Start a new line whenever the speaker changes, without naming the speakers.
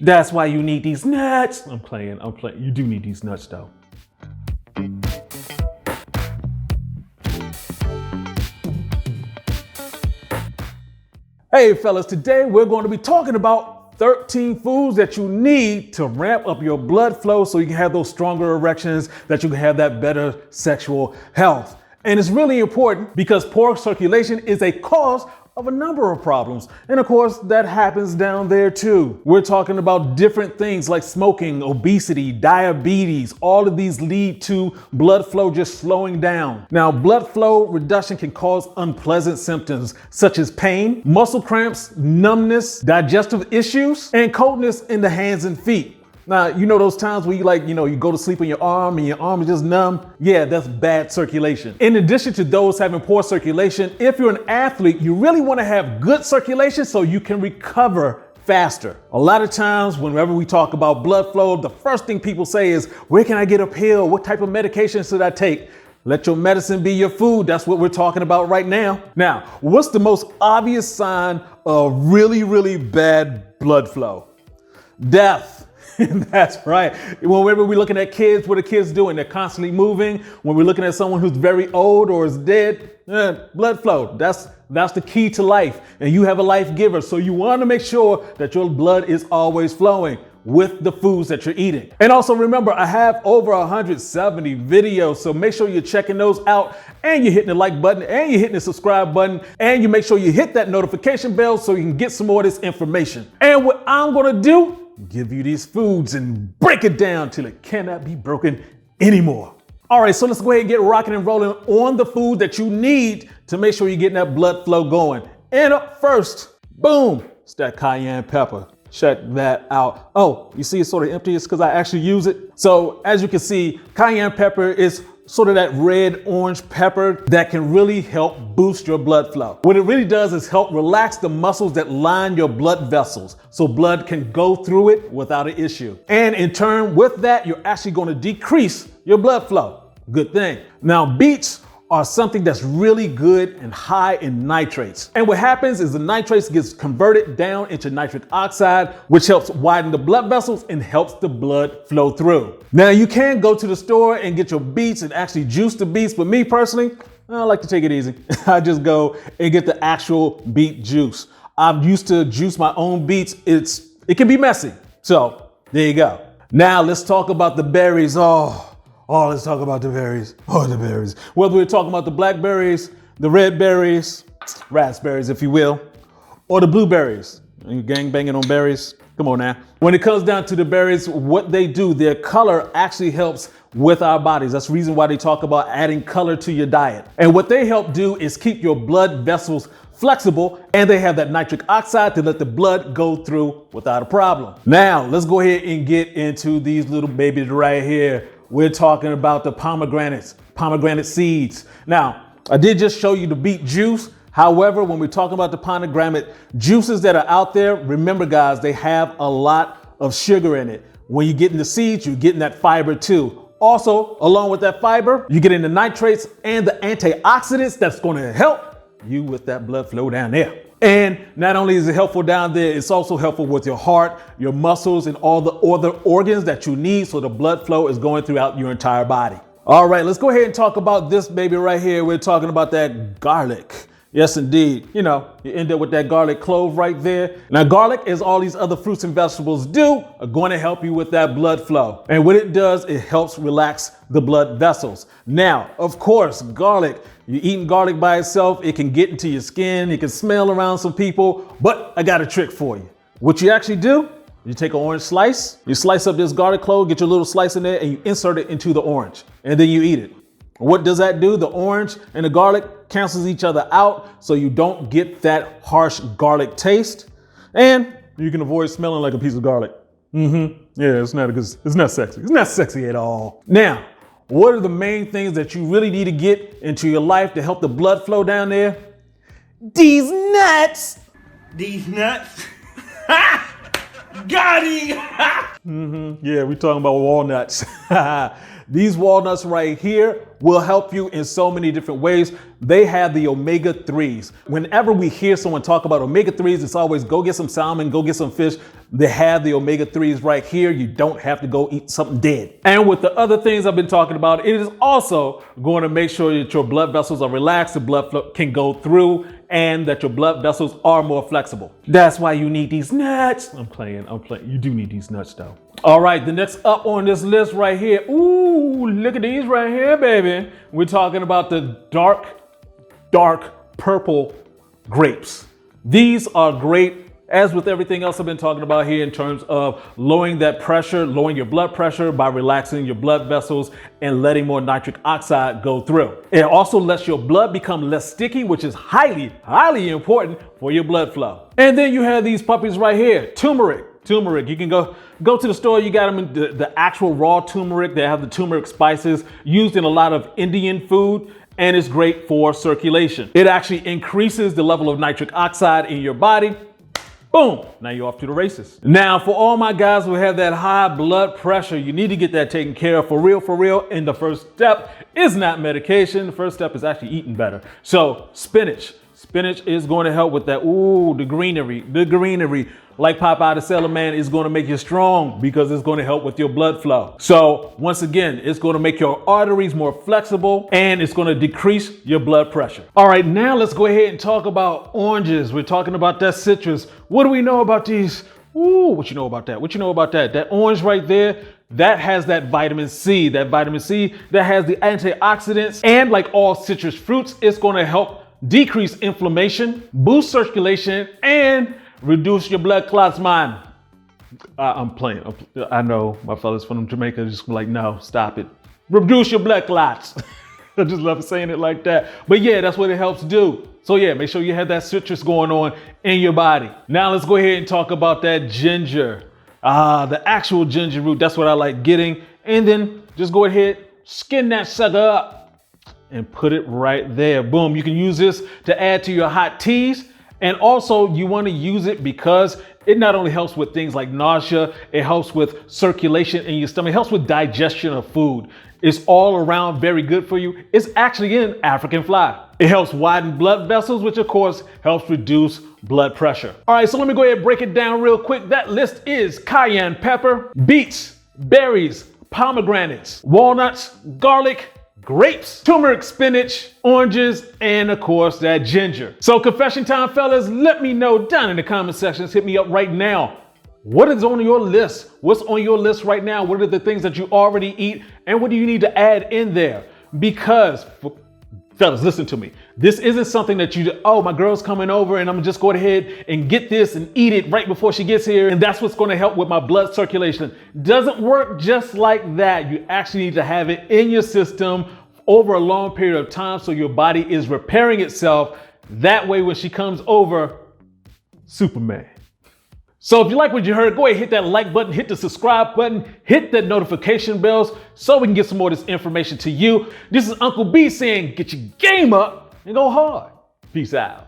That's why you need these nuts. I'm playing. You do need these nuts though. Hey fellas, today we're going to be talking about 13 foods that you need to ramp up your blood flow so you can have those stronger erections, that you can have that better sexual health. And it's really important because poor circulation is a cause of a number of problems. And of course, that happens down there too. We're talking about different things like smoking, obesity, diabetes. All of these lead to blood flow just slowing down. Now, blood flow reduction can cause unpleasant symptoms such as pain, muscle cramps, numbness, digestive issues, and coldness in the hands and feet. Now, you know those times where you go to sleep on your arm and your arm is just numb? Yeah, that's bad circulation. In addition to those having poor circulation, if you're an athlete, you really want to have good circulation so you can recover faster. A lot of times, whenever we talk about blood flow, the first thing people say is, where can I get a pill? What type of medication should I take? Let your medicine be your food. That's what we're talking about right now. Now, what's the most obvious sign of really, really bad blood flow? Death. That's right. Whenever we're looking at kids, what are kids doing? They're constantly moving. When we're looking at someone who's very old or is dead, blood flow. That's the key to life. And you have a life giver. So you want to make sure that your blood is always flowing with the foods that you're eating. And also remember, I have over 170 videos. So make sure you're checking those out and you're hitting the like button and you're hitting the subscribe button and you make sure you hit that notification bell so you can get some more of this information. And what I'm going to do, give you these foods and break it down till it cannot be broken anymore. All right, so let's go ahead and get rocking and rolling on the food that you need to make sure you're getting that blood flow going. And up first, boom, it's that cayenne pepper. Check that out. Oh, you see it's sort of empty. It's because I actually use it. So as you can see, cayenne pepper is sort of that red orange pepper that can really help boost your blood flow. What it really does is help relax the muscles that line your blood vessels so blood can go through it without an issue. And in turn with that, you're actually going to decrease your blood flow. Good thing. Now, beets are something that's really good and high in nitrates. And what happens is the nitrates gets converted down into nitric oxide, which helps widen the blood vessels and helps the blood flow through. Now you can go to the store and get your beets and actually juice the beets, but me personally, I like to take it easy. I just go and get the actual beet juice. I'm used to juice my own beets. It can be messy. So there you go. Now let's talk about the berries. Oh, let's talk about the berries. Oh, the berries. Whether we're talking about the blackberries, the red berries, raspberries, if you will, or the blueberries. Are you gang banging on berries? Come on now. When it comes down to the berries, what they do, their color actually helps with our bodies. That's the reason why they talk about adding color to your diet. And what they help do is keep your blood vessels flexible, and they have that nitric oxide to let the blood go through without a problem. Now, let's go ahead and get into these little babies right here. We're talking about the pomegranate seeds. Now, I did just show you the beet juice. However, when we're talking about the pomegranate juices that are out there, remember guys, they have a lot of sugar in it. When you get in the seeds, you're getting that fiber too. Also, along with that fiber, you get in the nitrates and the antioxidants that's going to help you with that blood flow down there. And not only is it helpful down there, it's also helpful with your heart, your muscles, and all the other organs that you need so the blood flow is going throughout your entire body. All right, let's go ahead and talk about this baby right here. We're talking about that garlic. Yes, indeed. You end up with that garlic clove right there. Now, garlic, as all these other fruits and vegetables do, are going to help you with that blood flow. And what it does, it helps relax the blood vessels. Now, of course, garlic, you're eating garlic by itself, it can get into your skin, it can smell around some people, but I got a trick for you. What you actually do, you take an orange slice, you slice up this garlic clove, get your little slice in there, and you insert it into the orange, and then you eat it. What does that do? The orange and the garlic cancels each other out, so you don't get that harsh garlic taste, and you can avoid smelling like a piece of garlic. Yeah, it's not sexy. It's not sexy at all. Now, what are the main things that you really need to get into your life to help the blood flow down there? These nuts.
These nuts? Got him!
Yeah, we're talking about walnuts. These walnuts right here will help you in so many different ways. They have the omega-3s. Whenever we hear someone talk about omega-3s, it's always go get some salmon, go get some fish. They have the omega-3s right here. You don't have to go eat something dead. And with the other things I've been talking about, it is also going to make sure that your blood vessels are relaxed, the blood flow can go through, and that your blood vessels are more flexible. That's why you need these nuts. I'm playing. You do need these nuts though. All right, the next up on this list right here. Ooh, look at these right here, baby. We're talking about the dark purple grapes. These are great, as with everything else I've been talking about here in terms of lowering that pressure, lowering your blood pressure by relaxing your blood vessels and letting more nitric oxide go through. It also lets your blood become less sticky, which is highly, highly important for your blood flow. And then you have these puppies right here, turmeric. You can go to the store, you got them in the actual raw turmeric. They have the turmeric spices used in a lot of Indian food, and it's great for circulation. It actually increases the level of nitric oxide in your body. Boom, now you're off to the races. Now, for all my guys who have that high blood pressure, you need to get that taken care of for real. And the first step is not medication. The first step is actually eating better. So spinach. Spinach is going to help with that. Ooh, the greenery. Like Popeye the Sailor Man is going to make you strong because it's going to help with your blood flow. So once again, it's going to make your arteries more flexible and it's going to decrease your blood pressure. All right, now let's go ahead and talk about oranges. We're talking about that citrus. What do we know about these? Ooh, what you know about that? That orange right there, that has that vitamin C. That vitamin C that has the antioxidants, and like all citrus fruits, it's going to help decrease inflammation, boost circulation, and reduce your blood clots, man. I'm playing. I know my fellas from Jamaica just like, no, stop it. Reduce your blood clots. I just love saying it like that. But yeah, that's what it helps do. So yeah, make sure you have that citrus going on in your body. Now let's go ahead and talk about that ginger. The actual ginger root, that's what I like getting. And then just go ahead, skin that sucker up and put it right there. Boom, you can use this to add to your hot teas. And also you want to use it because it not only helps with things like nausea, it helps with circulation in your stomach, it helps with digestion of food. It's all around very good for you. It's actually in African fly. It helps widen blood vessels, which of course helps reduce blood pressure. All right, so let me go ahead and break it down real quick. That list is cayenne pepper, beets, berries, pomegranates, walnuts, garlic, grapes, turmeric, spinach, oranges, and of course that ginger. So confession time, fellas, let me know down in the comment sections. Hit me up right now. What is on your list? What's on your list right now? What are the things that you already eat? And what do you need to add in there? Because, fellas, listen to me. This isn't something that you, oh, my girl's coming over and I'm just going ahead and get this and eat it right before she gets here. And that's what's going to help with my blood circulation. Doesn't work just like that. You actually need to have it in your system over a long period of time so your body is repairing itself. That way, when she comes over, Superman. So if you like what you heard, go ahead, hit that like button, hit the subscribe button, hit the notification bells so we can get some more of this information to you. This is Uncle B saying, get your game up and go hard. Peace out.